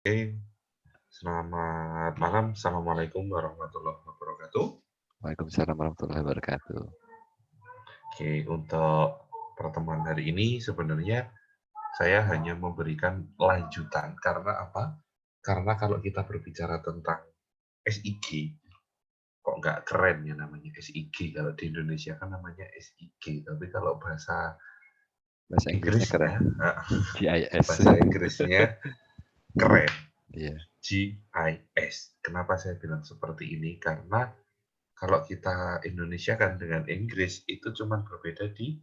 Oke, selamat malam. Assalamualaikum warahmatullahi wabarakatuh. Waalaikumsalam warahmatullahi wabarakatuh. Oke, untuk pertemuan hari ini sebenarnya saya hanya memberikan lanjutan. Karena apa? Karena kalau kita berbicara tentang SIG, kok nggak keren ya namanya SIG. Kalau di Indonesia kan namanya SIG, tapi kalau bahasa Bahasa Inggrisnya keren. Inggrisnya, GIS. bahasa Inggrisnya keren. Iya. GIS. Kenapa saya bilang seperti ini? Karena kalau kita Indonesia kan dengan Inggris itu cuma berbeda di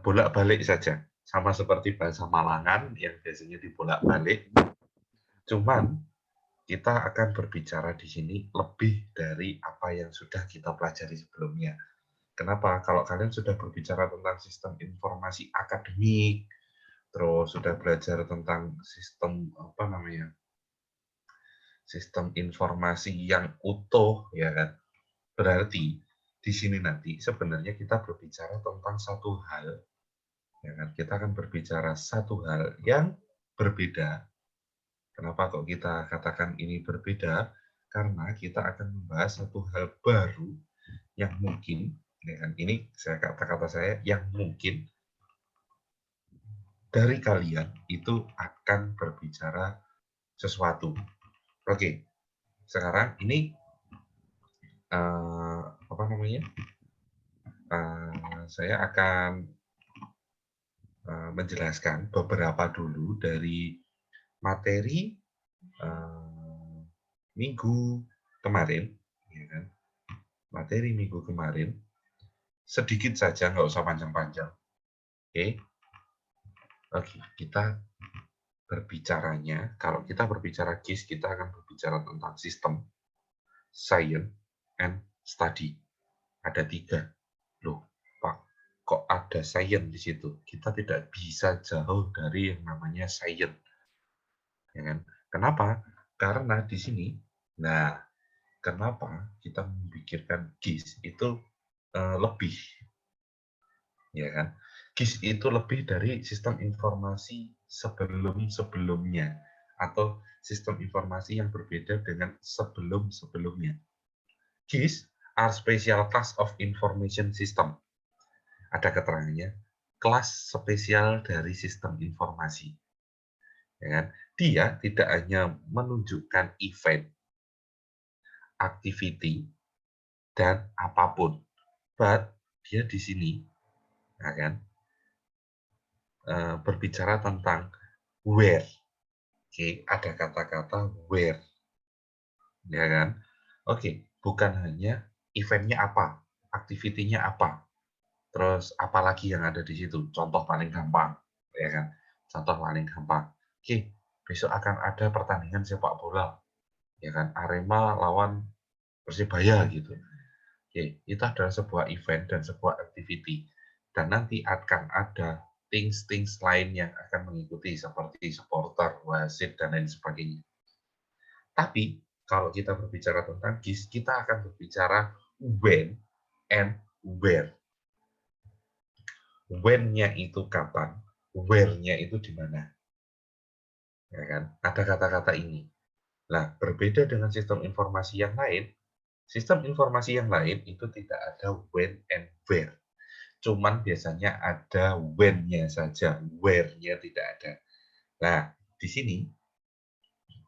bolak-balik saja. Sama seperti bahasa Malangan yang biasanya dibolak-balik. Cuman kita akan berbicara di sini lebih dari apa yang sudah kita pelajari sebelumnya. Kenapa? Kalau kalian sudah berbicara tentang sistem informasi akademik, terus sudah belajar tentang sistem apa namanya? Sistem informasi yang utuh ya kan. Berarti di sini nanti sebenarnya kita berbicara tentang satu hal, ya kan? Kita akan berbicara satu hal yang berbeda. Kenapa kok kita katakan ini berbeda? Karena kita akan membahas satu hal baru yang mungkin, ya kan? Ini kata-kata saya yang mungkin dari kalian itu akan berbicara sesuatu. Oke, sekarang ini apa namanya? Saya akan menjelaskan beberapa dulu dari materi minggu kemarin, ya kan? Materi minggu kemarin sedikit saja, nggak usah panjang-panjang. Oke, oke. Kita berbicaranya, kalau kita berbicara GIS, kita akan berbicara tentang sistem, science, and study. Ada 3. Loh, Pak, kok ada science di situ? Kita tidak bisa jauh dari yang namanya science. Ya kan? Kenapa? Karena di sini, nah, kenapa kita memikirkan GIS itu lebih, ya kan? GIS itu lebih dari sistem informasi sebelum-sebelumnya atau sistem informasi yang berbeda dengan sebelum-sebelumnya. GIS are special class of information system. Ada keterangannya, kelas spesial dari sistem informasi. Ya kan? Dia tidak hanya menunjukkan event, activity, dan apapun. But dia di sini, ya kan, berbicara tentang where. Oke, ada kata-kata where, ya kan? Oke, bukan hanya eventnya apa, activity-nya apa, terus apalagi yang ada di situ. Contoh paling gampang, ya kan? Contoh paling gampang. Oke, besok akan ada pertandingan sepak bola, ya kan? Arema lawan Persibaya gitu. Oke, itu adalah sebuah event dan sebuah activity. Dan nanti akan ada things lain yang akan mengikuti seperti supporter, wasit, dan lain sebagainya. Tapi kalau kita berbicara tentang GIS, kita akan berbicara when and where. When-nya itu kapan, where-nya itu di mana. Ya kan? Ada kata-kata ini. Nah, berbeda dengan sistem informasi yang lain, sistem informasi yang lain itu tidak ada when and where. Cuman biasanya ada when-nya saja, where-nya tidak ada. Nah, di sini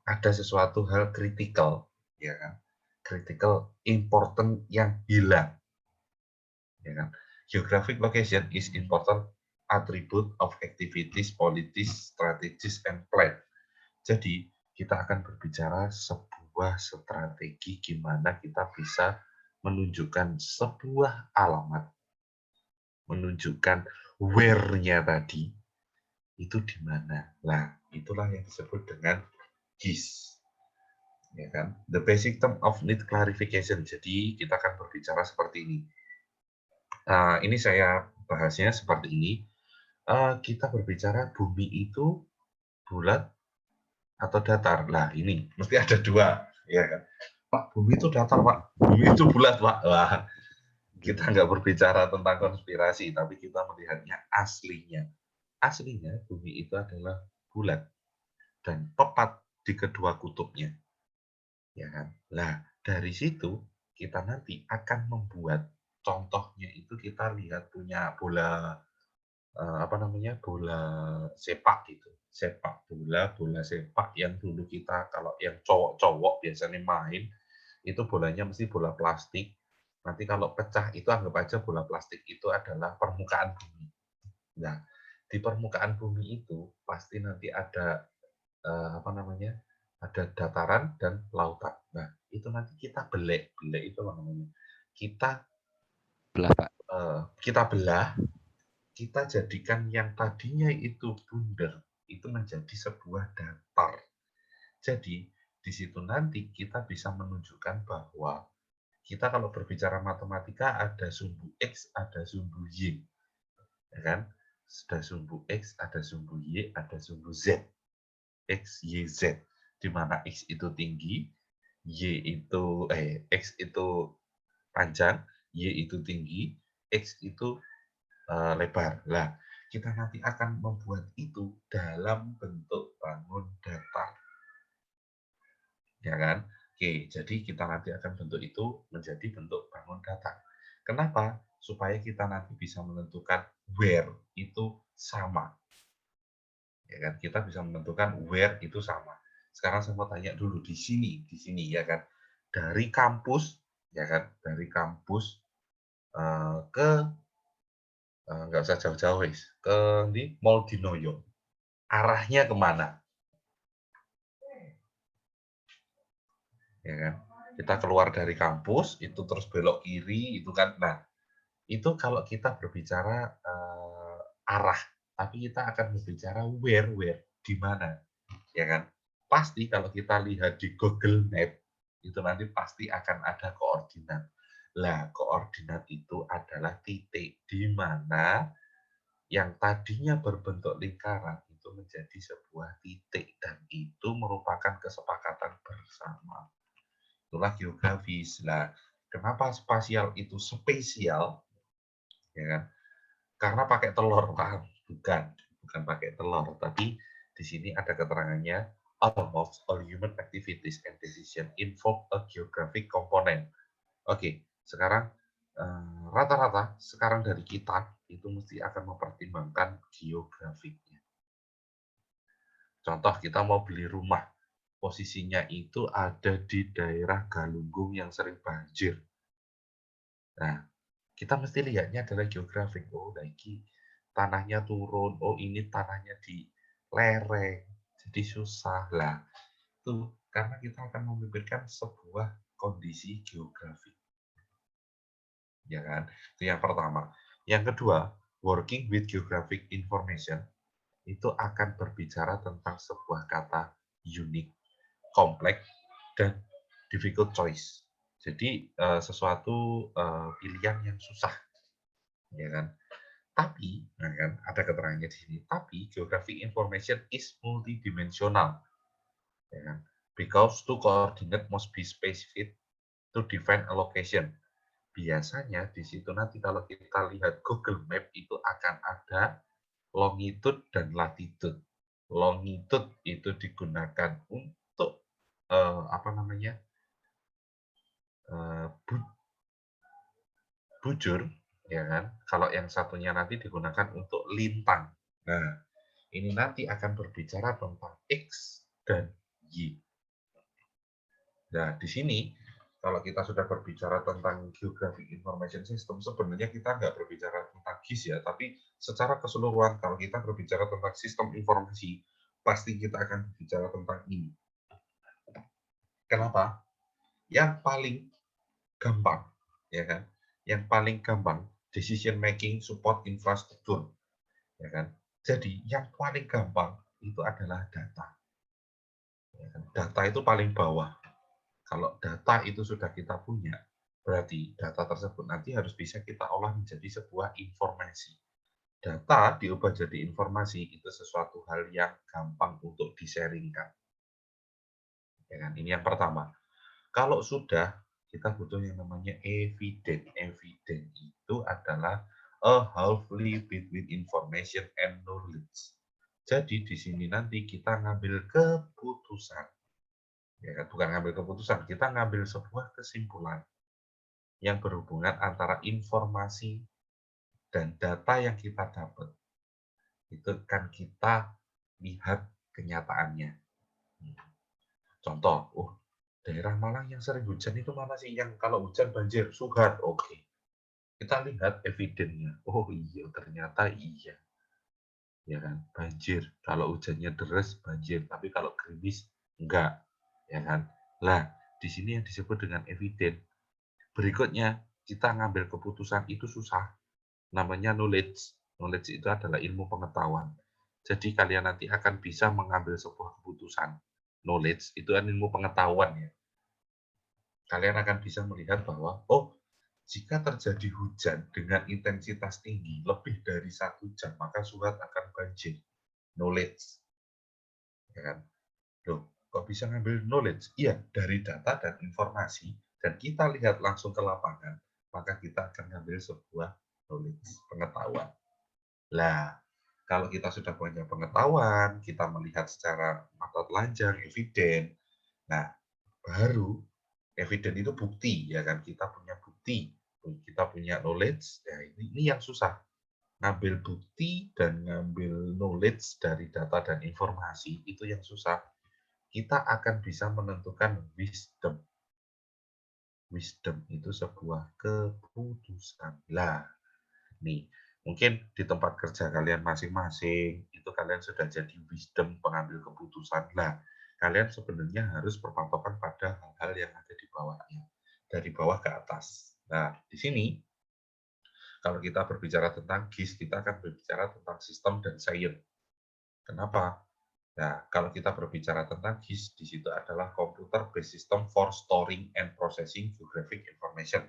ada sesuatu hal kritikal, ya kan? Critical, important yang hilang, ya kan? Geographic location is important attribute of activities, policies, strategies, and plan. Jadi, kita akan berbicara sebuah strategi gimana kita bisa menunjukkan sebuah alamat, menunjukkan where-nya tadi, itu di mana. Nah, itulah yang disebut dengan GIS. Ya kan? The basic term of need clarification. Jadi, kita akan berbicara seperti ini. Ini saya bahasnya seperti ini. Kita berbicara bumi itu bulat atau datar. Nah, ini mesti ada 2, ya kan? Pak, bumi itu datar, Pak. Bumi itu bulat, Pak. Wah, kita nggak berbicara tentang konspirasi, tapi kita melihatnya aslinya. Aslinya bumi itu adalah bulat. dan tepat di kedua kutubnya. Ya kan? Nah, dari situ kita nanti akan membuat contohnya itu kita lihat punya bola apa namanya, bola sepak gitu. Sepak bola, bola sepak yang dulu kita kalau yang cowok-cowok biasanya main, itu bolanya mesti bola plastik. Nanti kalau pecah itu anggap aja bola plastik itu adalah permukaan bumi. Nah, di permukaan bumi itu pasti nanti ada, apa namanya, ada dataran dan lautan. Nah, itu nanti kita belek, belek itu apa namanya, kita, Belah, Pak. kita belah, kita jadikan yang tadinya itu bundar, itu menjadi sebuah datar. Jadi, di situ nanti kita bisa menunjukkan bahwa kita kalau berbicara matematika ada sumbu X, ada sumbu Y, ya kan? Ada sumbu X, ada sumbu Y, ada sumbu Z. X, Y, Z. Di mana X itu tinggi, X itu panjang, Y itu tinggi, X itu lebar. Lah, kita nanti akan membuat itu dalam bentuk bangun datar, ya kan? Oke, jadi kita nanti akan bentuk itu menjadi bentuk bangun datar. Kenapa? Supaya kita nanti bisa menentukan where itu sama. Ya kan? Kita bisa menentukan where itu sama. Sekarang saya mau tanya dulu di sini ya kan. Dari kampus, ya kan, dari kampus ke nggak usah jauh-jauh wis, ke di Mall Dinoyo. Arahnya kemana? Ya kan? Kita keluar dari kampus, itu terus belok kiri, itu kan. Nah, itu kalau kita berbicara arah, tapi kita akan berbicara where, di mana, ya kan? Pasti kalau kita lihat di Google Map, itu nanti pasti akan ada koordinat. Lah, koordinat itu adalah titik di mana yang tadinya berbentuk lingkaran itu menjadi sebuah titik dan itu merupakan kesepakatan bersama. Itulah geografis. Nah, kenapa spasial itu spesial? Ya kan? Karena pakai telur, Pak. Bukan pakai telur, tapi di sini ada keterangannya, almost all human activities and decision involve a geographic component. Oke, sekarang rata-rata sekarang dari kita itu mesti akan mempertimbangkan geografiknya. Contoh kita mau beli rumah, posisinya itu ada di daerah Galunggung yang sering banjir. Nah, kita mesti lihatnya adalah geografik. Oh, lagi tanahnya turun. Oh, ini tanahnya di lereng. Jadi susah lah. Itu karena kita akan memikirkan sebuah kondisi geografi. Ya kan? Itu yang pertama. Yang kedua, working with geographic information itu akan berbicara tentang sebuah kata unik, kompleks, dan difficult choice. Jadi sesuatu pilihan yang susah, ya kan? Tapi, nah kan, ada keterangannya di sini. Tapi geographic information is multidimensional, ya kan? Because two coordinate must be specific to define a location. Biasanya di situ nanti kalau kita lihat Google Map itu akan ada longitude dan latitude. Longitude itu digunakan untuk apa namanya, bujur, ya kan? Kalau yang satunya nanti digunakan untuk lintang. Nah, ini nanti akan berbicara tentang X dan Y. Nah, di sini kalau kita sudah berbicara tentang Geographic Information System, sebenarnya kita nggak berbicara tentang GIS ya, tapi secara keseluruhan kalau kita berbicara tentang sistem informasi, pasti kita akan berbicara tentang ini. Kenapa? Yang paling gampang, ya kan? Yang paling gampang decision making support infrastruktur, ya kan? Jadi yang paling gampang itu adalah data. Ya kan? Data itu paling bawah. Kalau data itu sudah kita punya, berarti data tersebut nanti harus bisa kita olah menjadi sebuah informasi. Data diubah jadi informasi itu sesuatu hal yang gampang untuk di-sharingkan. Ya kan? Ini yang pertama. Kalau sudah, kita butuh yang namanya evidence. Evidence itu adalah a halfway between information and knowledge. Jadi di sini nanti kita ngambil keputusan, ya kan? Bukan ngambil keputusan, kita ngambil sebuah kesimpulan yang berhubungan antara informasi dan data yang kita dapat. Itu kan kita lihat kenyataannya. Contoh, daerah Malang yang sering hujan itu mana sih? Yang kalau hujan banjir, Suhat, oke. Kita lihat evidennya. Oh iya, ternyata iya. Ya kan, banjir. Kalau hujannya deras, banjir. Tapi kalau gerimis, enggak. Ya kan. Lah, di sini yang disebut dengan eviden. Berikutnya, kita ngambil keputusan itu susah. Namanya knowledge. Knowledge itu adalah ilmu pengetahuan. Jadi kalian nanti akan bisa mengambil sebuah keputusan. Knowledge itu kan ilmu pengetahuan ya. Kalian akan bisa melihat bahwa, jika terjadi hujan dengan intensitas tinggi lebih dari 1 jam, maka Suhat akan banjir. Knowledge. Ya kan? Loh, kok bisa ngambil knowledge? Iya, dari data dan informasi, dan kita lihat langsung ke lapangan, maka kita akan ngambil sebuah knowledge, pengetahuan. Lah, kalau kita sudah punya pengetahuan, kita melihat secara mata telanjang, eviden, nah, baru eviden itu bukti, ya kan? Kita punya bukti, kita punya knowledge, ya ini yang susah. Ngambil bukti dan ngambil knowledge dari data dan informasi, itu yang susah. Kita akan bisa menentukan wisdom. Wisdom itu sebuah keputusan. Lah, nih, mungkin di tempat kerja kalian masing-masing, itu kalian sudah jadi wisdom pengambil keputusan. Lah, kalian sebenarnya harus berpatokan pada hal-hal yang ada di bawahnya, dari bawah ke atas. Nah, di sini, kalau kita berbicara tentang GIS, kita akan berbicara tentang sistem dan sains. Kenapa? Nah, kalau kita berbicara tentang GIS, di situ adalah Computer Based System for Storing and Processing Geographic Information.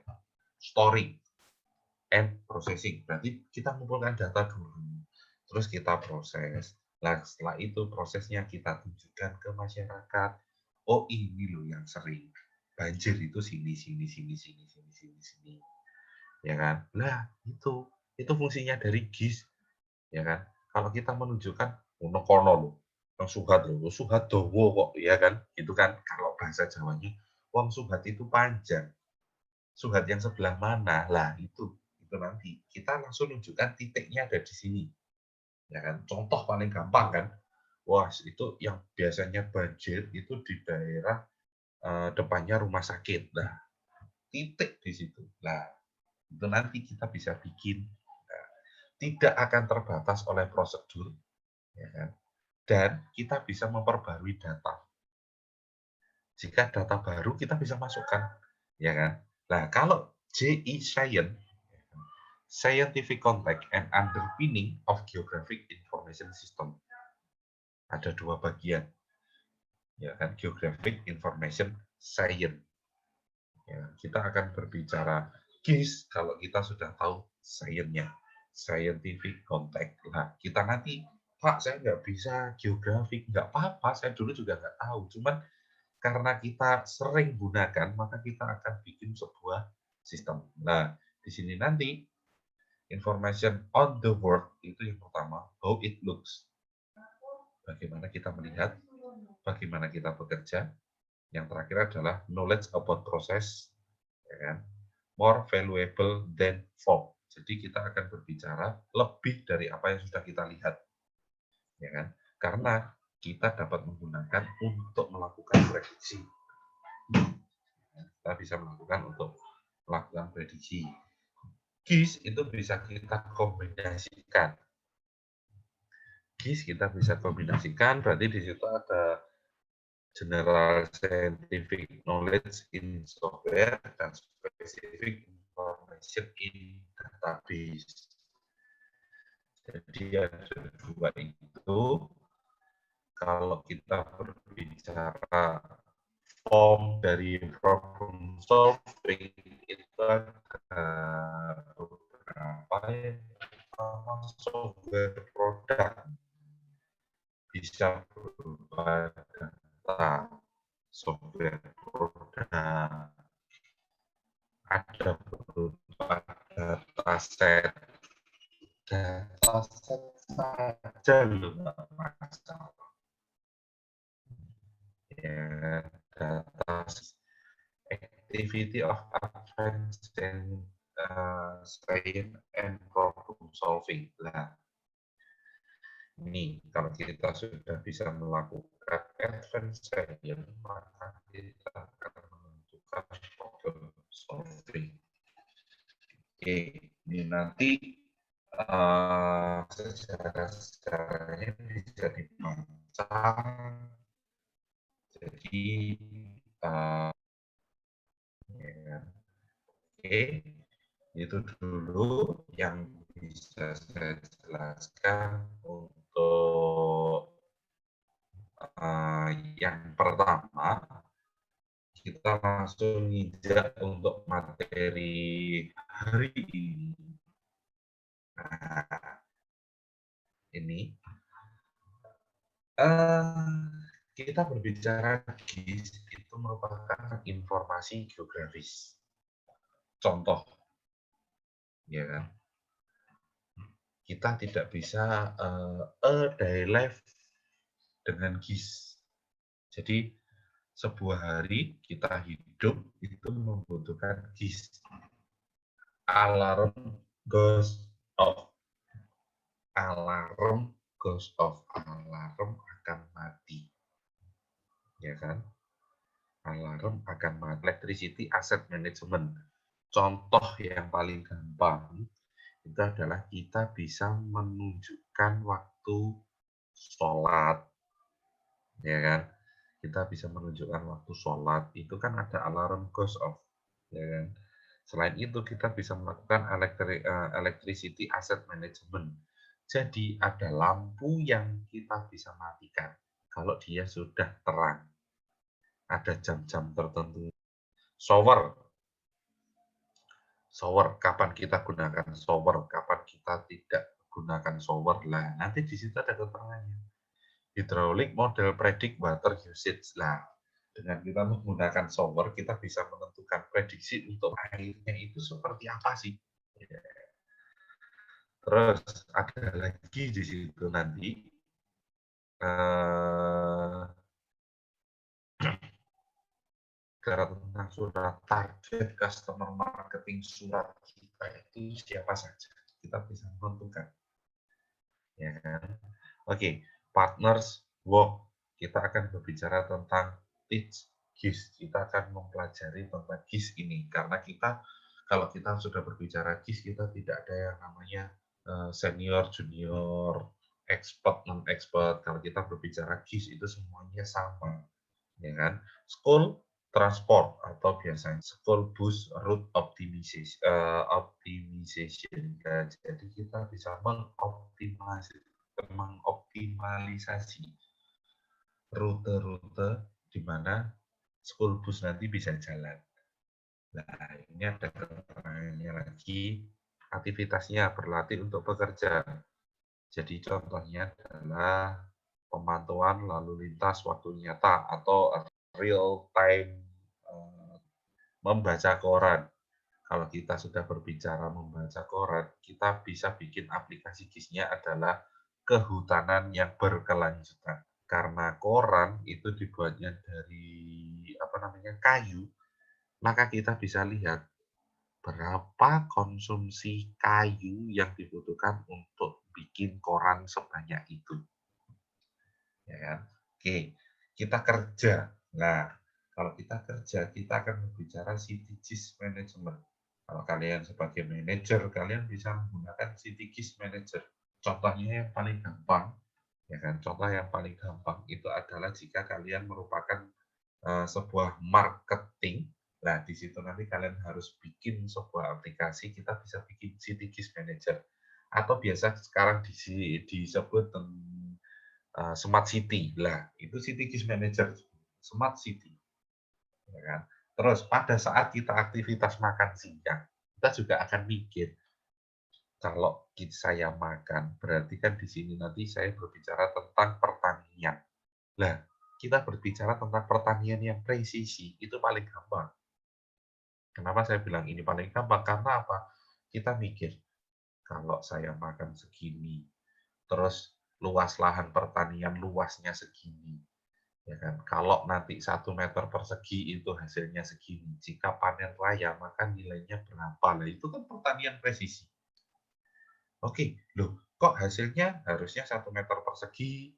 Storing and processing. Berarti kita mengumpulkan data dulu, terus kita proses. Nah, setelah itu prosesnya kita tunjukkan ke masyarakat. Oh, ini loh yang sering banjir itu sini, sini, sini, sini, sini, sini, sini. Ya kan? Nah, itu fungsinya dari GIS. Ya kan? Kalau kita menunjukkan kono loh, yang Suhat loh, Suhat dowo kok, ya kan? Gitu kan? Kalau bahasa Jawanya, wong Suhat itu panjang. Suhat yang sebelah mana? Lah itu nanti kita langsung nunjukkan titiknya ada di sini. Ya kan? Contoh paling gampang kan. Wah, itu yang biasanya banjir itu di daerah depannya rumah sakit. Nah, titik di situ. Nah, itu nanti kita bisa bikin. Nah, tidak akan terbatas oleh prosedur, ya kan? Dan kita bisa memperbarui data. Jika data baru kita bisa masukkan, ya kan? Nah, kalau JI Science, Scientific Context and Underpinning of Geographic Information System, ada 2 bagian, ya kan? Geographic Information Science. Ya, kita akan berbicara GIS kalau kita sudah tahu sainsnya, scientific context. Nah, kita nanti, Pak, saya nggak bisa geografi, nggak apa-apa, saya dulu juga nggak tahu. Cuman karena kita sering gunakan, maka kita akan bikin sebuah sistem. Nah, di sini nanti information on the world itu yang pertama, how it looks. Bagaimana kita melihat, bagaimana kita bekerja. Yang terakhir adalah knowledge about process, ya kan? More valuable than form. Jadi kita akan berbicara lebih dari apa yang sudah kita lihat, ya kan? Karena kita dapat menggunakan untuk melakukan prediksi. Kita bisa melakukan untuk melakukan prediksi. GIS itu bisa kita kombinasikan. GIS kita bisa kombinasikan, berarti di situ ada general scientific knowledge in software dan specific information in database. Jadi ada 2 itu. Kalau kita berbicara form dari problem solving itu ada beberapa software produk, bisa berupa data, software produk, ada berupa dataset saja loh, dengan data activity of advanced in science and problem solving. Nah, ini kalau kita sudah bisa melakukan advanced science, maka kita akan menentukan problem solving. Oke, ini nanti sejarah-sejarahnya bisa dibaca. Jadi, ya, oke, itu dulu yang bisa saya jelaskan untuk yang pertama. Kita langsung nginjak untuk materi hari ini. Nah, ini kita berbicara GIS itu merupakan informasi geografis. Contoh, ya kan? Kita tidak bisa a day life dengan GIS. Jadi sebuah hari kita hidup itu membutuhkan GIS. Alarm goes off. Alarm goes off. Alarm akan mati. Ya kan? Alarm akan mati. Electricity asset management. Contoh yang paling gampang itu adalah kita bisa menunjukkan waktu sholat. Ya kan? Kita bisa menunjukkan waktu sholat. Itu kan ada alarm goes off. Ya kan? Selain itu kita bisa melakukan electricity asset management. Jadi ada lampu yang kita bisa matikan kalau dia sudah terang. Ada jam-jam tertentu. Shower, kapan kita gunakan shower, kapan kita tidak gunakan shower. Lah, nanti di situ ada keterangannya. Hydraulic model predict water usage. Lah, dengan kita menggunakan shower, kita bisa menentukan prediksi untuk airnya itu seperti apa sih. Terus ada lagi di situ nanti tentang surat target customer marketing surat kita itu siapa saja. Kita bisa menentukan. Ya kan? Oke, partners work. Kita akan berbicara tentang teach GIS. Kita akan mempelajari tentang GIS ini karena kalau kita sudah berbicara GIS, kita tidak ada yang namanya senior, junior, expert, non-expert. Kalau kita berbicara GIS itu semuanya sama, ya kan? School transport atau biasanya school bus route optimization. Nah, jadi kita bisa mengoptimalisasi rute-rute di mana school bus nanti bisa jalan. Nah, ini ada keterangannya lagi. Aktivitasnya berlatih untuk bekerja. Jadi contohnya adalah pemantauan lalu lintas waktu nyata atau real time membaca koran. Kalau kita sudah berbicara membaca koran, kita bisa bikin aplikasi GIS-nya adalah kehutanan yang berkelanjutan. Karena koran itu dibuatnya dari kayu, maka kita bisa lihat berapa konsumsi kayu yang dibutuhkan untuk bikin koran sebanyak itu. Ya kan? Oke, kita kerja. Nah, kalau kita kerja, kita akan berbicara City GIS Management. Kalau kalian sebagai manajer, kalian bisa menggunakan City GIS Manager. Contohnya yang paling gampang, ya kan? Contoh yang paling gampang itu adalah jika kalian merupakan sebuah marketing. Nah, di situ nanti kalian harus bikin sebuah aplikasi, kita bisa bikin City GIS Manager. Atau biasa sekarang disebut Smart City. Lah, itu City GIS Manager, Smart City. Ya kan? Terus pada saat kita aktivitas makan siang, kita juga akan mikir, kalau saya makan, berarti kan di sini nanti saya berbicara tentang pertanian. Lah, kita berbicara tentang pertanian yang presisi, itu paling gampang. Kenapa saya bilang ini paling gampang? Karena apa? Kita mikir, kalau saya makan segini, terus luas lahan pertanian luasnya segini, Ya kan? Kalau nanti 1 meter persegi itu hasilnya segini, jika panen raya maka nilainya berapa? Nah, itu kan pertanian presisi. Oke, loh kok hasilnya harusnya 1 meter persegi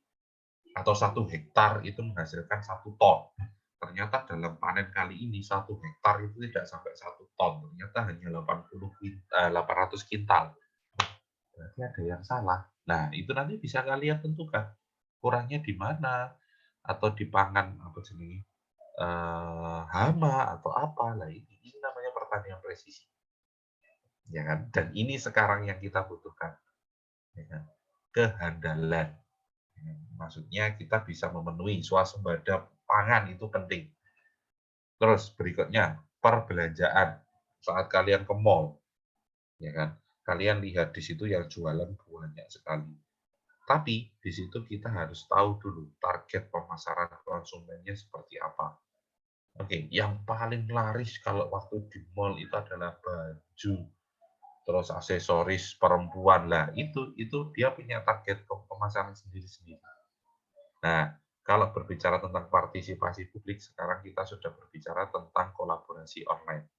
atau 1 hektar itu menghasilkan 1 ton. Ternyata dalam panen kali ini 1 hektar itu tidak sampai 1 ton, ternyata hanya 800 kintal. Berarti ada yang salah. Nah, itu nanti bisa kalian tentukan kurangnya di mana, atau di pangan apa jenenge, hama atau apa. Lah ini namanya pertanian presisi, ya kan? Dan ini sekarang yang kita butuhkan, ya kan? Kehandalan. Maksudnya kita bisa memenuhi swasembada pangan itu penting. Terus berikutnya, perbelanjaan. Saat kalian ke mall, ya kan? Kalian lihat di situ yang jualan banyak sekali. Tapi di situ kita harus tahu dulu target pemasaran konsumennya seperti apa. Oke, yang paling laris kalau waktu di mall itu adalah baju, terus aksesoris perempuan. Lah, itu dia punya target pemasaran sendiri-sendiri. Nah, kalau berbicara tentang partisipasi publik, sekarang kita sudah berbicara tentang kolaborasi online.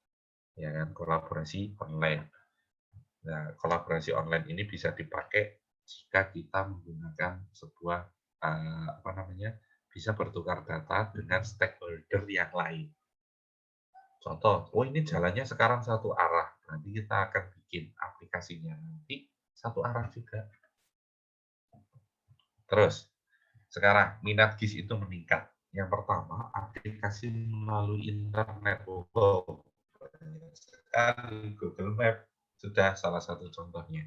Ya kan, kolaborasi online. Nah, kolaborasi online ini bisa dipakai jika kita menggunakan sebuah, apa namanya, bisa bertukar data dengan stakeholder yang lain. Contoh, oh ini jalannya sekarang satu arah, nanti kita akan bikin aplikasinya nanti satu arah juga. Terus, sekarang minat GIS itu meningkat. Yang pertama, aplikasi melalui internet. Wow, banyak sekali Google Map sudah salah satu contohnya.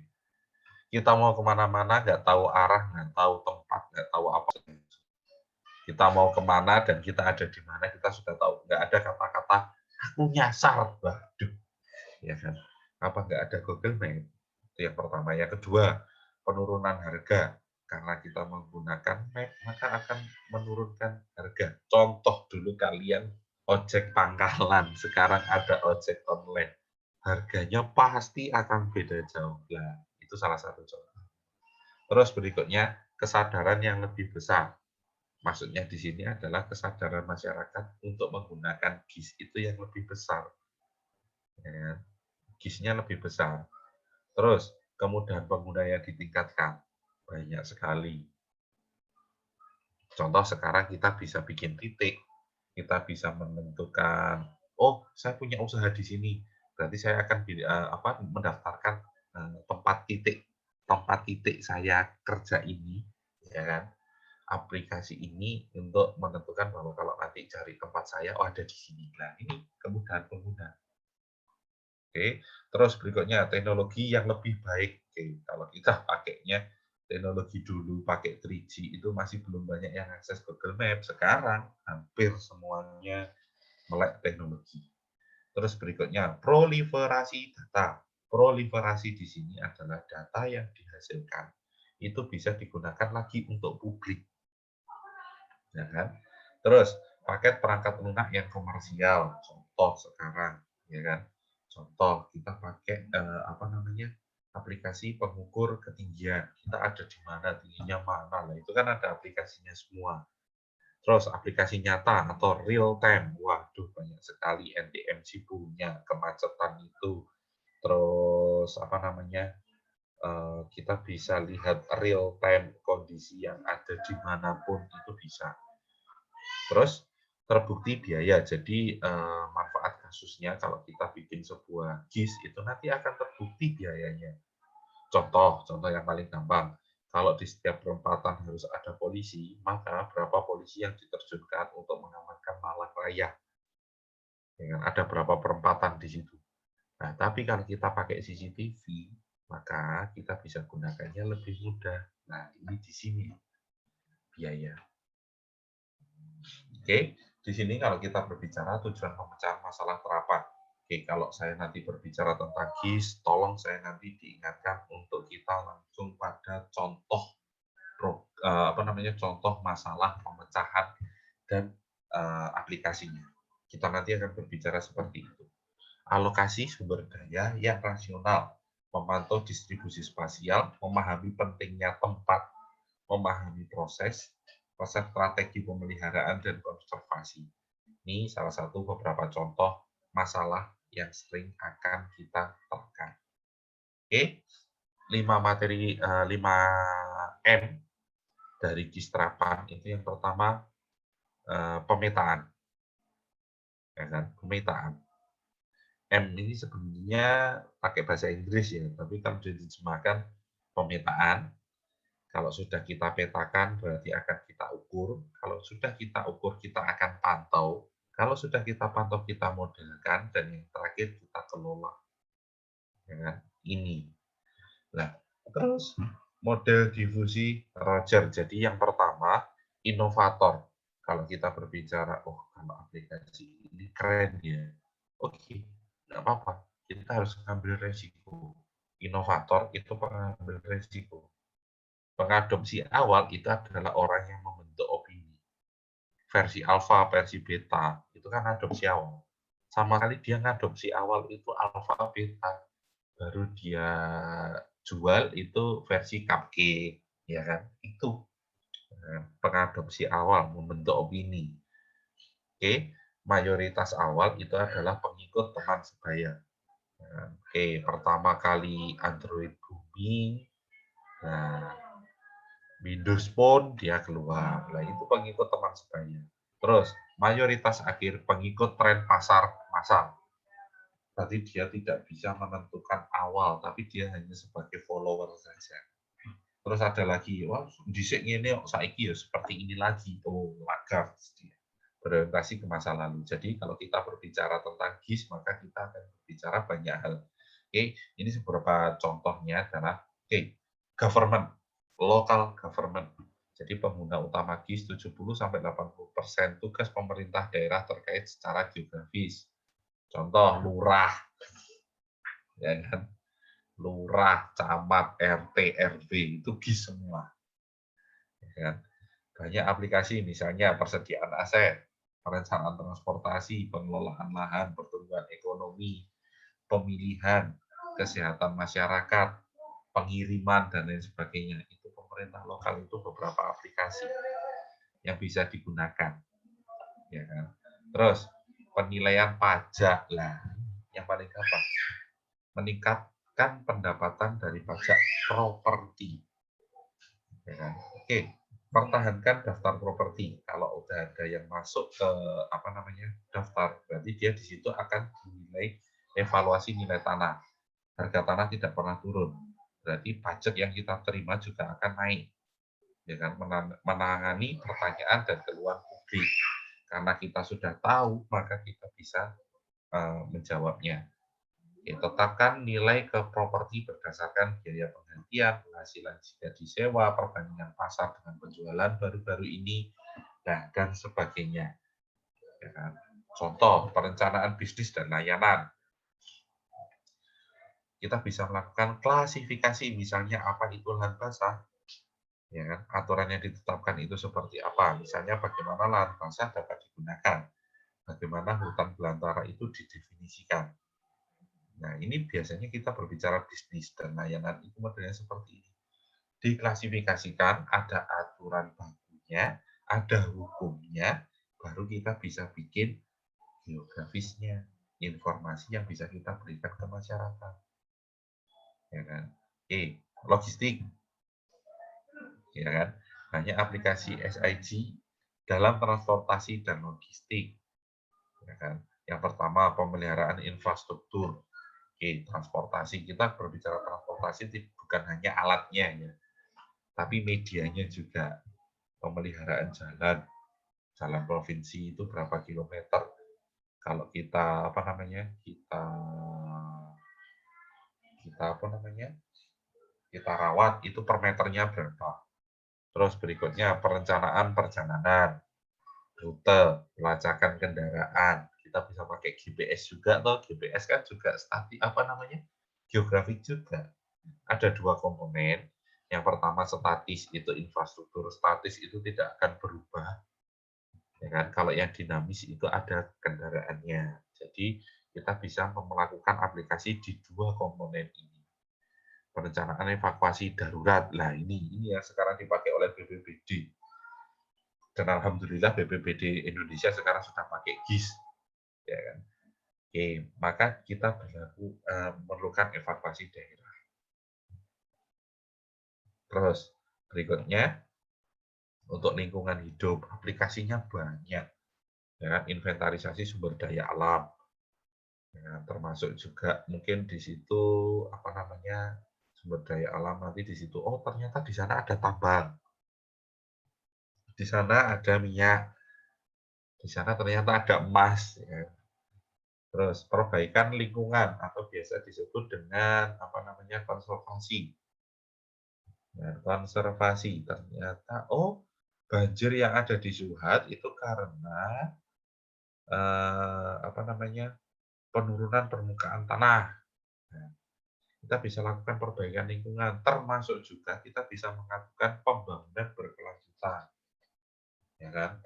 Kita mau kemana-mana, nggak tahu arah, nggak tahu tempat, nggak tahu apa. Kita mau kemana dan kita ada di mana, kita sudah tahu. Nggak ada kata-kata, aku nyasar. Waduh, ya kan? Apa nggak ada Google Map? Itu yang pertama. Yang kedua, penurunan harga. Karena kita menggunakan map, maka akan menurunkan harga. Contoh dulu kalian, ojek pangkalan, sekarang ada ojek online. Harganya pasti akan beda jauh. Lah, itu salah satu contoh. Terus berikutnya, kesadaran yang lebih besar. Maksudnya di sini adalah kesadaran masyarakat untuk menggunakan GIS itu yang lebih besar. Ya, GIS-nya lebih besar. Terus, kemudahan pengguna yang ditingkatkan. Banyak sekali. Contoh sekarang kita bisa bikin titik, kita bisa menentukan, oh saya punya usaha di sini, berarti saya akan mendaftarkan tempat titik saya kerja ini, ya kan? Aplikasi ini untuk menentukan bahwa kalau nanti cari tempat saya, oh ada di sini. Nah ini kemudahan pengguna. Oke, terus berikutnya teknologi yang lebih baik. Oke, kalau kita pakainya teknologi dulu pakai 3G itu masih belum banyak yang akses Google Maps. Sekarang hampir semuanya melek teknologi. Terus berikutnya proliferasi data. Proliferasi di sini adalah data yang dihasilkan itu bisa digunakan lagi untuk publik, ya kan? Terus paket perangkat lunak yang komersial, contoh sekarang, ya kan? Contoh kita pakai aplikasi pengukur ketinggian. Kita ada di mana, tingginya mana, lah itu kan ada aplikasinya semua. Terus aplikasi nyata atau real time, waduh banyak sekali NTMC punya kemacetan itu. Terus kita bisa lihat real time kondisi yang ada dimanapun itu bisa. Terus terbukti biaya, jadi manfaat kasusnya kalau kita bikin sebuah GIS itu nanti akan terbukti biayanya. Contoh yang paling gampang, kalau di setiap perempatan harus ada polisi, maka berapa polisi yang diterjunkan untuk mengamankan Malang Raya? Ya kan? Ada berapa perempatan di situ? Nah, tapi kalau kita pakai CCTV, maka kita bisa gunakannya lebih mudah. Nah, ini di sini biaya. Oke, di sini kalau kita berbicara tujuan pemecahan masalah terapan. Oke, kalau saya nanti berbicara tentang GIS, tolong saya nanti diingatkan untuk kita langsung pada contoh contoh masalah pemecahan dan aplikasinya. Kita nanti akan berbicara seperti itu. Alokasi sumber daya yang rasional, memantau distribusi spasial, memahami pentingnya tempat, memahami proses, resep strategi pemeliharaan dan konservasi. Ini salah satu beberapa contoh masalah yang sering akan kita temukan. Oke, 5 M dari GIS terapan itu yang pertama pemetaan, ya kan? Pemetaan. M ini sebenarnya pakai bahasa Inggris ya, tapi kalau diterjemahkan pemetaan. Kalau sudah kita petakan berarti akan kita ukur. Kalau sudah kita ukur kita akan pantau. Kalau sudah kita pantau kita modelkan dan yang terakhir kita kelola. Ya kan? Ini. Nah, terus model difusi Roger. Jadi yang pertama inovator. Kalau kita berbicara, oh kalau aplikasi ini keren ya. Oke, nggak apa-apa. Kita harus ambil resiko. Inovator itu pengambil resiko. Pengadopsi awal itu adalah orang yang membentuk opini. Versi alfa, versi beta, itu kan adopsi awal. Sama kali dia ngadopsi awal itu alfa, beta. Baru dia jual itu versi cupcake, ya kan? Itu pengadopsi awal, membentuk opini. Oke, mayoritas awal itu adalah pengikut teman sebaya. Oke, pertama kali Android booming, nah Windows Phone dia keluar. Nah, itu pengikut teman sebaya. Terus, mayoritas akhir pengikut tren pasar massal. Berarti dia tidak bisa menentukan awal, tapi dia hanya sebagai follower saja. Terus ada lagi, wah, dhisik ngene kok saiki ya seperti ini lagi. Oh, lagar dia. Berorientasi ke masa lalu. Jadi kalau kita berbicara tentang GIS, maka kita akan berbicara banyak hal. Oke, ini beberapa contohnya adalah government, local government. Jadi pengguna utama GIS 70-80% tugas pemerintah daerah terkait secara geografis. Contoh lurah, ya kan? Lurah, camat, RT, RW itu GIS semua. Ya kan? Banyak aplikasi misalnya persediaan aset, perencanaan transportasi, pengelolaan lahan, pertumbuhan ekonomi, pemilihan, kesehatan masyarakat, pengiriman, dan lain sebagainya. Itu pemerintah lokal itu beberapa aplikasi yang bisa digunakan. Ya kan? Terus, penilaian pajak. Lah, yang paling gampang. Meningkatkan pendapatan dari pajak properti. Ya kan? Oke, pertahankan daftar properti. Kalau udah ada yang masuk ke daftar, berarti dia di situ akan dinilai evaluasi nilai tanah. Harga tanah tidak pernah turun. Berarti pajak yang kita terima juga akan naik. Ya kan? Menangani pertanyaan dan keluhan publik. Karena kita sudah tahu, maka kita bisa menjawabnya. Tetapkan nilai ke properti berdasarkan biaya penggantian, penghasilan jika disewa, perbandingan pasar dengan penjualan baru-baru ini, dan sebagainya. Ya kan? Contoh, perencanaan bisnis dan layanan. Kita bisa melakukan klasifikasi, misalnya apa itu lahan basah, ya kan? Aturan yang ditetapkan itu seperti apa, misalnya bagaimana lahan basah dapat digunakan, bagaimana hutan belantara itu didefinisikan. Nah, ini biasanya kita berbicara bisnis dan layanan itu modelnya seperti ini. Diklasifikasikan, ada aturan bakunya, ada hukumnya, baru kita bisa bikin geografisnya, informasi yang bisa kita berikan ke masyarakat. Ya kan? Logistik. Ya kan? Banyak aplikasi SIG dalam transportasi dan logistik. Ya kan? Yang pertama, pemeliharaan infrastruktur. Transportasi, kita berbicara transportasi bukan hanya alatnya ya, tapi medianya juga. Pemeliharaan jalan, jalan provinsi itu berapa kilometer. Kalau kita kita rawat itu per meternya berapa. Terus berikutnya perencanaan perjalanan, rute, pelacakan kendaraan. Kita bisa pakai GPS juga toh. GPS kan juga geografik juga. Ada dua komponen. Yang pertama statis, itu infrastruktur statis itu tidak akan berubah. Ya kan? Kalau yang dinamis itu ada kendaraannya. Jadi kita bisa melakukan aplikasi di dua komponen ini. Perencanaan evakuasi darurat. Lah ini yang sekarang dipakai oleh BPBD. Dan alhamdulillah BPBD Indonesia sekarang sudah pakai GIS, ya kan. Oke, maka kita memerlukan evakuasi daerah. Terus berikutnya untuk lingkungan hidup, aplikasinya banyak, ya kan, inventarisasi sumber daya alam, ya, termasuk juga mungkin di situ apa namanya sumber daya alam nanti di situ. Oh ternyata di sana ada tambang, di sana ada minyak, di sana ternyata ada emas. Ya. Terus perbaikan lingkungan atau biasa disebut dengan apa namanya konservasi. Nah, konservasi ternyata oh banjir yang ada di Suhat itu karena apa namanya penurunan permukaan tanah. Nah, kita bisa lakukan perbaikan lingkungan, termasuk juga kita bisa melakukan pembangunan berkelanjutan, ya kan?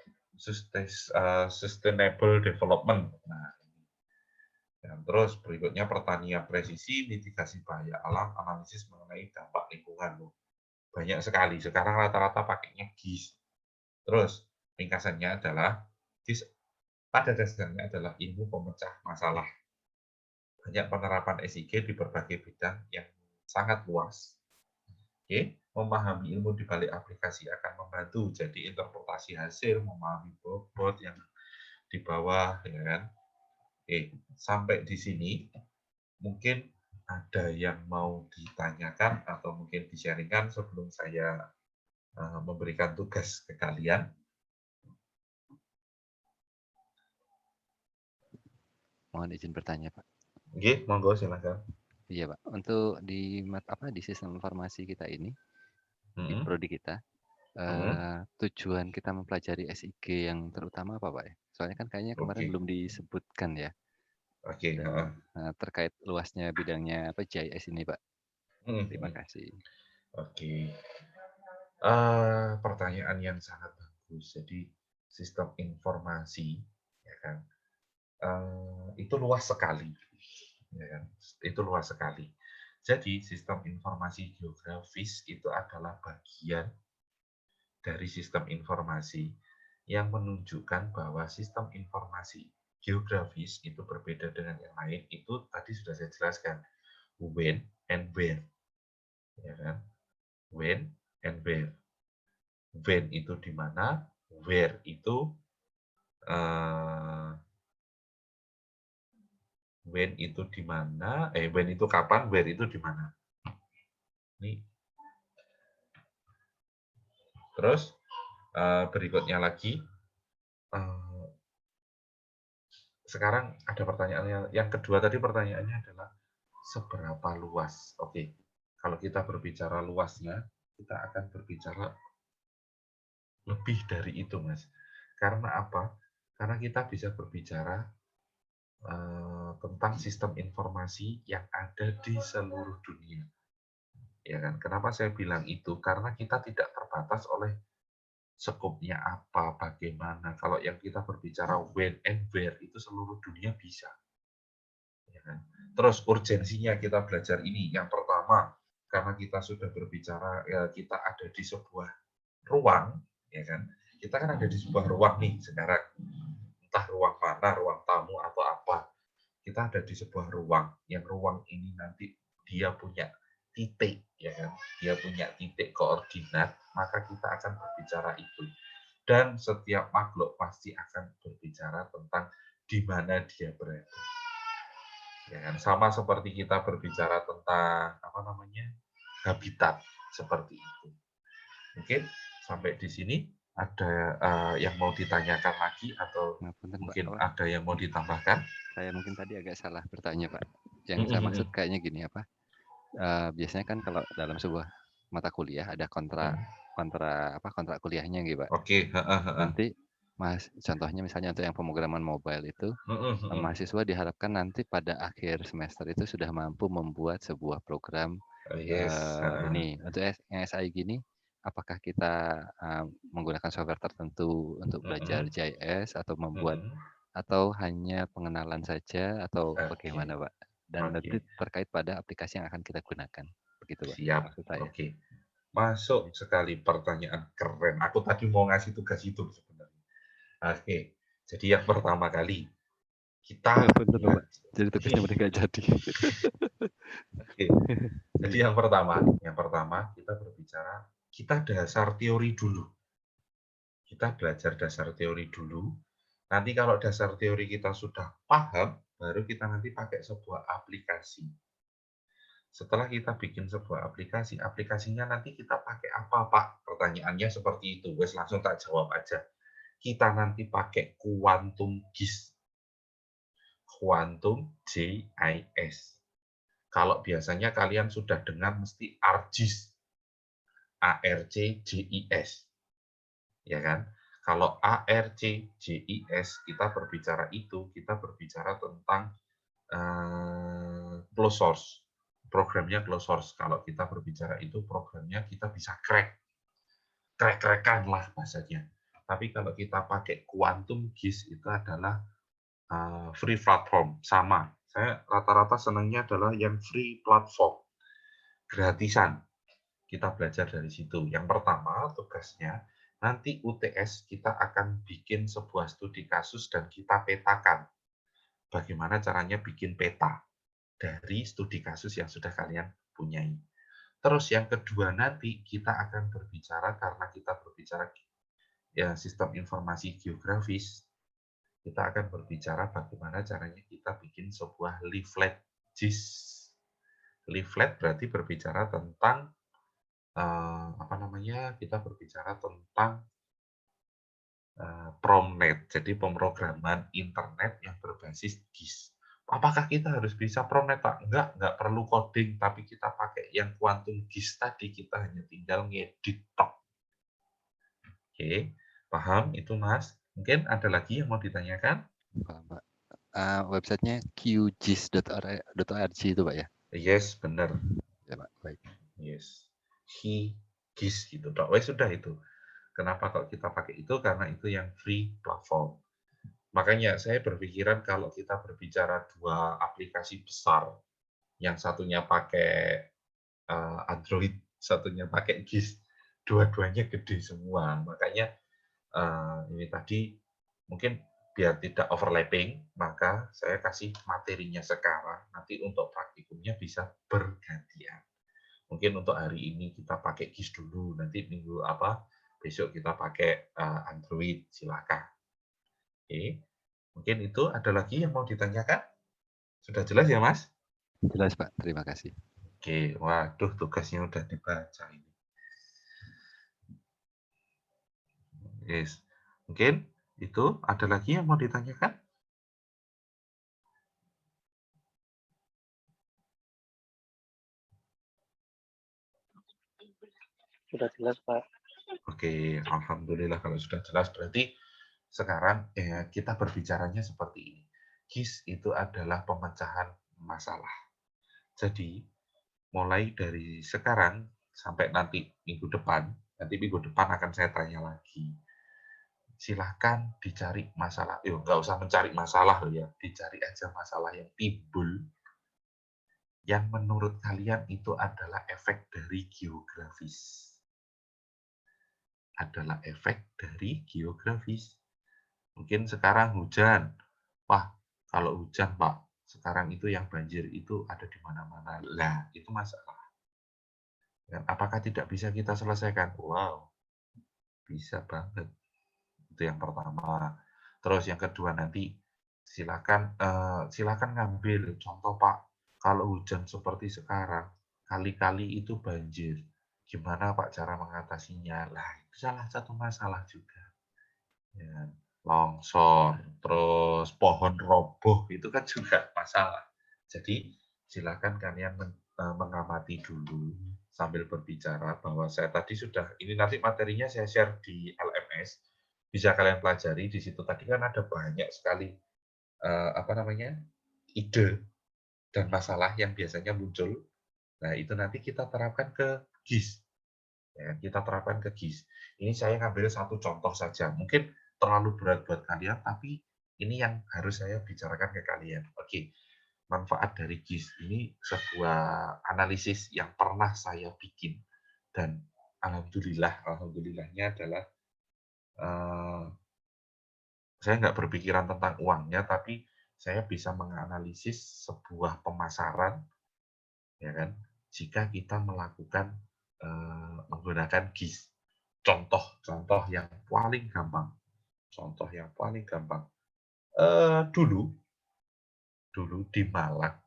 Sustainable development. Nah, dan terus berikutnya pertanian presisi, mitigasi bahaya alam, analisis mengenai dampak lingkungan. Loh. Banyak sekali. Sekarang rata-rata pakainya GIS. Terus ringkasannya adalah GIS pada dasarnya adalah ilmu pemecah masalah. Banyak penerapan SIG di berbagai bidang yang sangat luas. Oke, memahami ilmu di balik aplikasi akan membantu. Jadi interpretasi hasil, memahami bobot yang di bawah, ya kan. Oke, sampai di sini mungkin ada yang mau ditanyakan atau mungkin di-sharing-kan sebelum saya memberikan tugas ke kalian. Mohon izin bertanya, Pak. Oke, monggo silakan. Iya, Pak. Untuk di sistem informasi kita ini, di Mhm, prodi kita, mhm. tujuan kita mempelajari SIG yang terutama apa, Pak, ya? Soalnya kan kayaknya kemarin Oke, belum disebutkan ya, oke, dan, heeh. terkait luasnya bidangnya apa, GIS ini, Pak. Mhm, Terima mhm. kasih. Oke. Pertanyaan yang sangat bagus. Jadi sistem informasi, ya kan, itu luas sekali, ya kan, itu luas sekali. Jadi sistem informasi geografis itu adalah bagian dari sistem informasi yang menunjukkan bahwa sistem informasi geografis itu berbeda dengan yang lain. Itu tadi sudah saya jelaskan, when and where, ya kan? When and where. When itu di mana, where itu eh, when itu kapan, where itu di mana. Ini terus berikutnya lagi eh, sekarang ada pertanyaan yang kedua tadi pertanyaannya adalah seberapa luas. Oke, kalau kita berbicara luasnya, kita akan berbicara lebih dari itu, Mas. Karena apa? Karena kita bisa berbicara tentang sistem informasi yang ada di seluruh dunia. Ya kan? Kenapa saya bilang itu? Karena kita tidak terbatas oleh skopnya apa, bagaimana. Kalau yang kita berbicara when and where itu seluruh dunia bisa. Ya kan? Terus urgensinya kita belajar ini. Yang pertama, karena kita sudah berbicara, ya, kita ada di sebuah ruang, ya kan? Kita kan ada di sebuah ruang nih sekarang. Entah ruang mana, ruang tamu atau apa. Kita ada di sebuah ruang. Yang ruang ini nanti dia punya titik, ya kan? Dia punya titik koordinat, maka kita akan berbicara itu. Dan setiap makhluk pasti akan berbicara tentang di mana dia berada. Ya kan? Sama seperti kita berbicara tentang apa namanya habitat seperti itu. Mungkin sampai di sini ada yang mau ditanyakan lagi atau Ngapunten, Pak, mungkin apa, ada yang mau ditambahkan? saya mungkin tadi agak salah bertanya, Pak. Yang saya maksud kayaknya gini, apa, biasanya kan kalau dalam sebuah mata kuliah ada kontrak kontrak kuliahnya gitu, Pak. Oke, heeh, heeh. Nanti contohnya misalnya untuk yang pemrograman mobile itu, Mhm, mhm. mahasiswa diharapkan nanti pada akhir semester itu sudah mampu membuat sebuah program, Yes, heeh. ini. Untuk yang SI gini, apakah kita, menggunakan software tertentu untuk belajar Mhm, GIS mhm. atau hanya pengenalan saja atau Oke, bagaimana, Pak? Dan oke. nanti terkait pada aplikasi yang akan kita gunakan, begitu, Pak, Siap, maksud saya. oke. Masuk sekali pertanyaan keren. Aku tadi mau ngasih tugas itu sebenarnya. Oke, jadi yang pertama kali kita Bener loh, Pak. Jadi tugasnya Oke, udah nggak jadi. jadi Iya. yang pertama kita berbicara kita dasar teori dulu. Kita belajar dasar teori dulu. Nanti kalau dasar teori kita sudah paham, baru kita nanti pakai sebuah aplikasi. Setelah kita bikin sebuah aplikasi, aplikasinya nanti kita pakai apa, Pak? Pertanyaannya seperti itu. Wes langsung tak jawab aja. Kita nanti pakai Quantum GIS. Quantum JIS. Kalau biasanya kalian sudah dengar mesti ArcGIS. ARCGIS. Ya kan? Kalau ARCGIS kita berbicara itu, kita berbicara tentang closed source. Programnya closed source. Kalau kita berbicara itu programnya kita bisa crack-crackan lah bahasanya. Tapi kalau kita pakai Quantum GIS itu adalah free platform, sama. Saya rata-rata senangnya adalah yang free platform, gratisan. Kita belajar dari situ. Yang pertama, tugasnya nanti UTS kita akan bikin sebuah studi kasus dan kita petakan. Bagaimana caranya bikin peta dari studi kasus yang sudah kalian punyai. Terus yang kedua nanti kita akan berbicara, karena kita berbicara ya sistem informasi geografis, kita akan berbicara bagaimana caranya kita bikin sebuah leaflet JIS. Leaflet berarti berbicara tentang apa namanya? Kita berbicara tentang Promnet, jadi pemrograman internet yang berbasis GIS. Apakah kita harus bisa Promnet, Pak? Enggak perlu coding, tapi kita pakai yang Quantum GIS tadi, kita hanya tinggal ngedit tok. Oke, paham itu, Mas? Mungkin ada lagi yang mau ditanyakan? Paham, Pak. Websitenya qgis.org itu, Pak, ya? Yes, benar. Ya, Pak. Baik. Yes. GIS gitu, Dok. Wes sudah itu. Kenapa kok kita pakai itu? Karena itu yang free platform. Makanya saya berpikiran kalau kita berbicara dua aplikasi besar, yang satunya pakai Android, satunya pakai GIS, dua-duanya gede semua. Makanya ini tadi mungkin biar tidak overlapping, maka saya kasih materinya sekarang, nanti untuk praktikumnya bisa bergantian. Mungkin untuk hari ini kita pakai GIS dulu, nanti minggu besok kita pakai Android, silakan. Oke, mungkin itu ada lagi yang mau ditanyakan? Sudah jelas ya, Mas? Jelas, Pak. Terima kasih. Oke, waduh tugasnya udah dibaca ini. Yes. Mungkin itu ada lagi yang mau ditanyakan? Sudah jelas, Pak. Oke, alhamdulillah kalau sudah jelas. Berarti sekarang kita berbicaranya seperti ini. GIS itu adalah pemecahan masalah. Jadi, mulai dari sekarang sampai nanti minggu depan akan saya tanya lagi. Silahkan dicari masalah. Nggak usah mencari masalah loh ya. Dicari aja masalah yang timbul yang menurut kalian itu adalah efek dari geografis. Adalah efek dari geografis. Mungkin sekarang hujan. Wah, kalau hujan, Pak, sekarang itu yang banjir itu ada di mana-mana. Lah, itu masalah. Dan apakah tidak bisa kita selesaikan? Wow, bisa banget. Itu yang pertama. Terus yang kedua nanti silakan ngambil contoh, Pak. Kalau hujan seperti sekarang, kali-kali itu banjir. Gimana Pak cara mengatasinya? Lah, itu salah satu masalah juga. Ya, longsor, terus pohon roboh, itu kan juga masalah. Jadi, silakan kalian mengamati dulu sambil berbicara bahwa saya tadi sudah, ini nanti materinya saya share di LMS, bisa kalian pelajari. Di situ tadi kan ada banyak sekali ide dan masalah yang biasanya muncul. Nah, itu nanti kita terapkan ke GIS. Ya, kita terapkan ke GIS. Ini saya ngambil satu contoh saja. Mungkin terlalu berat buat kalian, tapi ini yang harus saya bicarakan ke kalian. Oke, manfaat dari GIS ini sebuah analisis yang pernah saya bikin dan alhamdulillahnya adalah saya nggak berpikiran tentang uangnya, tapi saya bisa menganalisis sebuah pemasaran, ya kan, jika kita melakukan menggunakan GIS. Contoh yang paling gampang. Dulu di Malang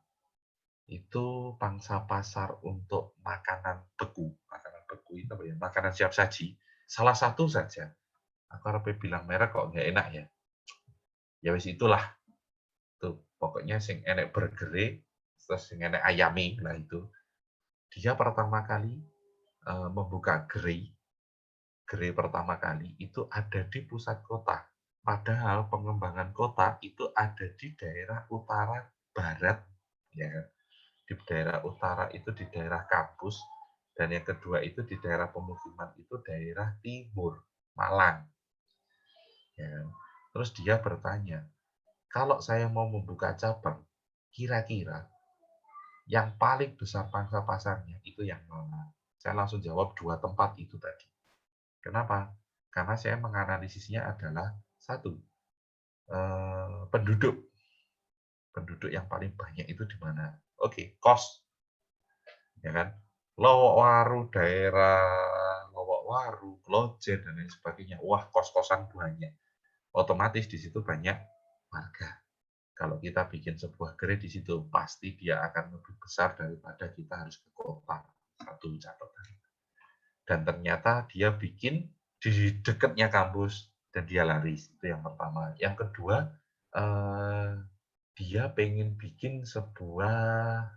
itu pangsa pasar untuk makanan beku itu apa ya? Makanan siap saji. Salah satu saja. Aku harus bilang merek kok nggak enak ya. Ya wis itulah. Tuh, pokoknya sing enek burgere, terus sing enek ayami, nah itu. Dia pertama kali membuka gerai pertama kali itu ada di pusat kota. Padahal pengembangan kota itu ada di daerah utara barat, ya kan? Di daerah utara itu di daerah kampus, dan yang kedua itu di daerah pemukiman itu daerah timur, Malang. Ya kan? Terus dia bertanya, kalau saya mau membuka cabang, kira-kira yang paling besar pangsa pasarnya itu yang mana? Saya langsung jawab 2 tempat itu tadi. Kenapa? Karena saya menganalisisnya adalah satu, penduduk yang paling banyak itu di mana? Oke, kos, ya kan? Lowok Waru, daerah Lowok Waru, Klojen dan lain sebagainya. Wah, kos-kosan banyak. Otomatis di situ banyak warga. Kalau kita bikin sebuah gerai di situ, pasti dia akan lebih besar daripada kita harus ke kota. Satu catatan. Dan ternyata dia bikin di dekatnya kampus dan dia laris. Itu yang pertama. Yang kedua, dia pengen bikin sebuah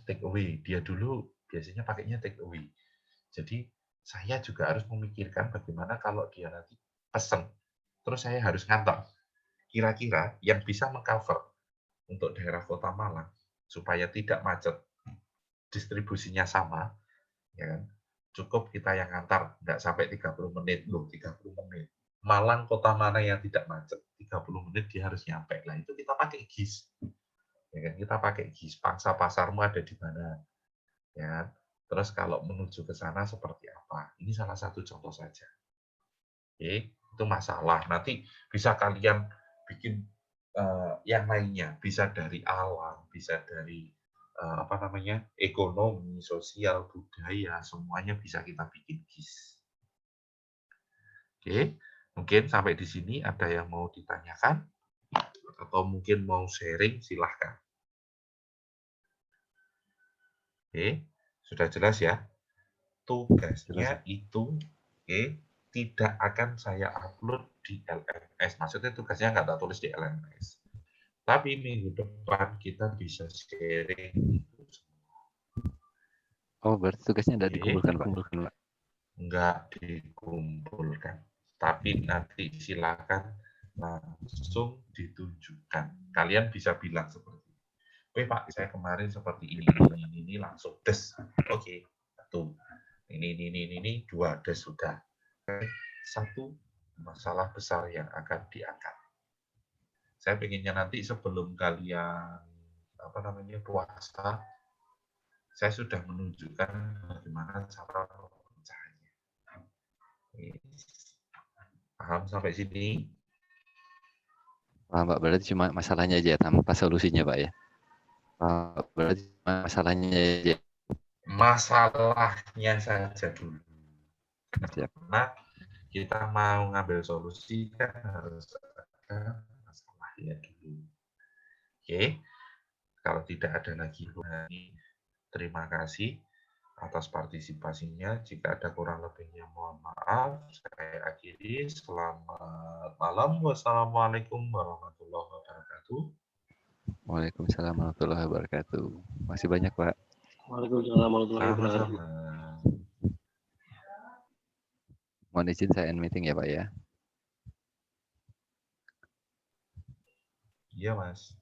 take away. Dia dulu biasanya pakainya take away. Jadi saya juga harus memikirkan bagaimana kalau dia nanti pesen, terus saya harus ngantar. Kira-kira yang bisa mengcover untuk daerah Kota Malang supaya tidak macet, distribusinya sama, ya kan? Cukup kita yang ngantar, nggak sampai 30 menit loh, 30 menit. Malang kota mana yang tidak macet, 30 menit dia harus nyampe. Lah itu kita pakai GIS. Ya kan? Kita pakai GIS, pangsa pasarmu ada di mana. Ya kan? Terus kalau menuju ke sana seperti apa? Ini salah satu contoh saja. Oke, itu masalah. Nanti bisa kalian bikin yang lainnya, bisa dari alam, bisa dari ekonomi, sosial, budaya, semuanya bisa kita bikin GIS. Oke, mungkin sampai di sini ada yang mau ditanyakan atau mungkin mau sharing, silahkan. Oke, sudah jelas ya? Tugasnya itu tidak akan saya upload di LMS. Maksudnya tugasnya nggak tak tulis di LMS. Tapi minggu depan kita bisa sharing itu semua. Oh, berarti tugasnya tidak dikumpulkan, Pak? Nggak dikumpulkan. Tapi nanti silakan langsung ditunjukkan. Kalian bisa bilang seperti ini. Pak, saya kemarin seperti ini langsung des. Oke, satu. Ini 2 des sudah. Satu masalah besar yang akan diangkat. Saya pengennya nanti sebelum kalian puasa, saya sudah menunjukkan bagaimana cara memecahannya. Paham sampai sini? Paham, Pak. Berarti cuma masalahnya aja tanpa solusinya, Pak ya. Berarti cuma masalahnya aja. Masalahnya saja dulu. Siap. Karena kita mau ngambil solusi kan harus ada masalahnya dulu. Oke. Kalau tidak ada lagi, terima kasih atas partisipasinya. Jika ada kurang lebihnya, mohon maaf. Saya akhiri. Selamat malam. Wassalamualaikum warahmatullahi wabarakatuh. Waalaikumsalam warahmatullahi wabarakatuh. Masih banyak, Pak. Waalaikumsalam warahmatullahi wabarakatuh. Sama-sama. Mohon izin saya end meeting ya, Pak ya. Iya, Mas.